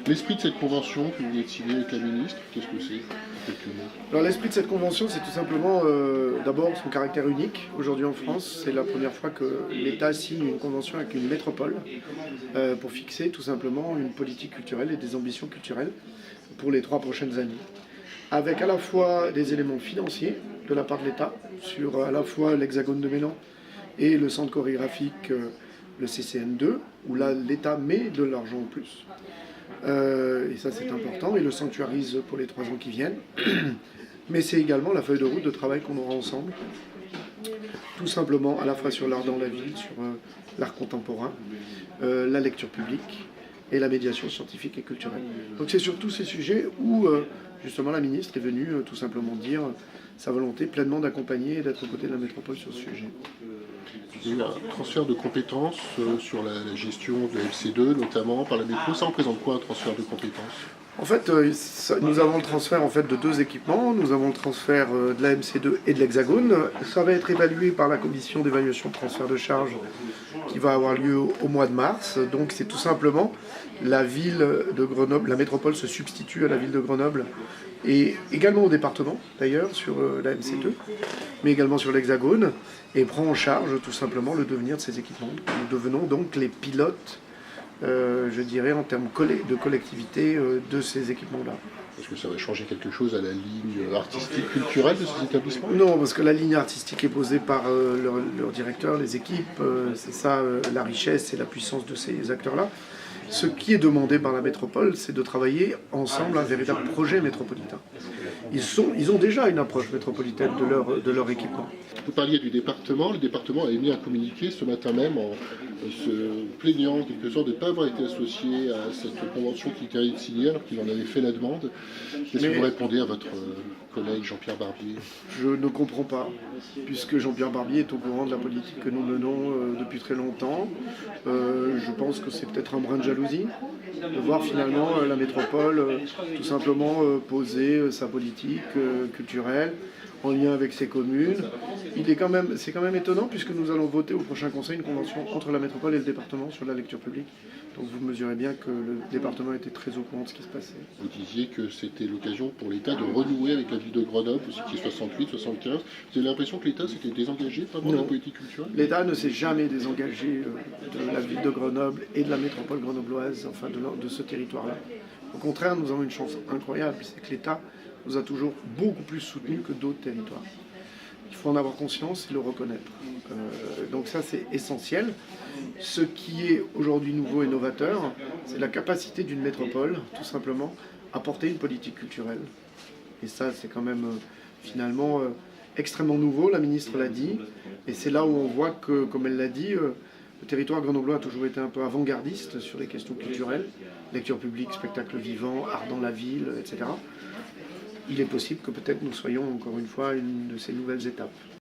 L'esprit de cette convention que vous venez de signer avec la ministre, qu'est-ce que c'est? Quelques mots. Alors l'esprit de cette convention, c'est tout simplement d'abord son caractère unique. Aujourd'hui en France, c'est la première fois que l'État signe une convention avec une métropole pour fixer tout simplement une politique culturelle et des ambitions culturelles pour les 3 prochaines années. Avec à la fois des éléments financiers de la part de l'État, sur à la fois l'Hexagone de Mélan et le centre chorégraphique, le CCN2, où là l'État met de l'argent en plus. Et ça c'est important, et le sanctuarise pour les 3 ans qui viennent. Mais c'est également la feuille de route de travail qu'on aura ensemble, tout simplement à la fois sur l'art dans la ville, sur l'art contemporain, la lecture publique et la médiation scientifique et culturelle. Donc c'est sur tous ces sujets où justement la ministre est venue tout simplement dire sa volonté pleinement d'accompagner et d'être aux côtés de la métropole sur ce sujet. Il y a un transfert de compétences sur la gestion de la FC2 notamment par la métro. Ça représente quoi un transfert de compétences? En fait, nous avons le transfert en fait, de 2 équipements. Nous avons le transfert de la MC2 et de l'Hexagone. Ça va être évalué par la commission d'évaluation de transfert de charges qui va avoir lieu au mois de mars. Donc c'est tout simplement la ville de Grenoble, la métropole se substitue à la ville de Grenoble et également au département d'ailleurs sur la MC2, mais également sur l'Hexagone, et prend en charge tout simplement le devenir de ces équipements. Nous devenons donc les pilotes, je dirais, en termes de collectivité de ces équipements-là. Est-ce que ça va changer quelque chose à la ligne artistique, culturelle de ces établissements? Non, parce que la ligne artistique est posée par leur directeur, les équipes, c'est ça la richesse et la puissance de ces acteurs-là. Ce qui est demandé par la métropole, c'est de travailler ensemble un véritable projet métropolitain. Ils ont déjà une approche métropolitaine de leur équipement. Vous parliez du département. Le département a émis un communiqué ce matin même en se plaignant en quelque sorte de ne pas avoir été associé à cette convention qui était signée alors qu'il en avait fait la demande. Qu'est-ce que vous répondez à votre collègue Jean-Pierre Barbier? Je ne comprends pas, puisque Jean-Pierre Barbier est au courant de la politique que nous menons depuis très longtemps. Je pense que c'est peut-être un brin de jalousie de voir finalement la métropole tout simplement poser sa politique culturelle en lien avec ses communes. C'est quand même étonnant puisque nous allons voter au prochain conseil une convention entre la métropole et le département sur la lecture publique. Donc vous mesurez bien que le département était très au courant de ce qui se passait. Vous disiez que c'était l'occasion pour l'État de renouer avec la ville de Grenoble, vous étiez 68, 75. Vous avez l'impression que l'État s'était désengagé vraiment de la politique culturelle? L'État ne s'est jamais désengagé de la ville de Grenoble et de la métropole grenobloise, enfin de ce territoire-là. Au contraire, nous avons une chance incroyable, c'est que l'État nous a toujours beaucoup plus soutenus que d'autres territoires. Il faut en avoir conscience et le reconnaître. Donc ça, c'est essentiel. Ce qui est aujourd'hui nouveau et novateur, c'est la capacité d'une métropole, tout simplement, à porter une politique culturelle. Et ça, c'est quand même finalement extrêmement nouveau, la ministre l'a dit. Et c'est là où on voit que, comme elle l'a dit, le territoire grenoblois a toujours été un peu avant-gardiste sur les questions culturelles, lecture publique, spectacle vivant, art dans la ville, etc. Il est possible que peut-être nous soyons encore une fois une de ces nouvelles étapes.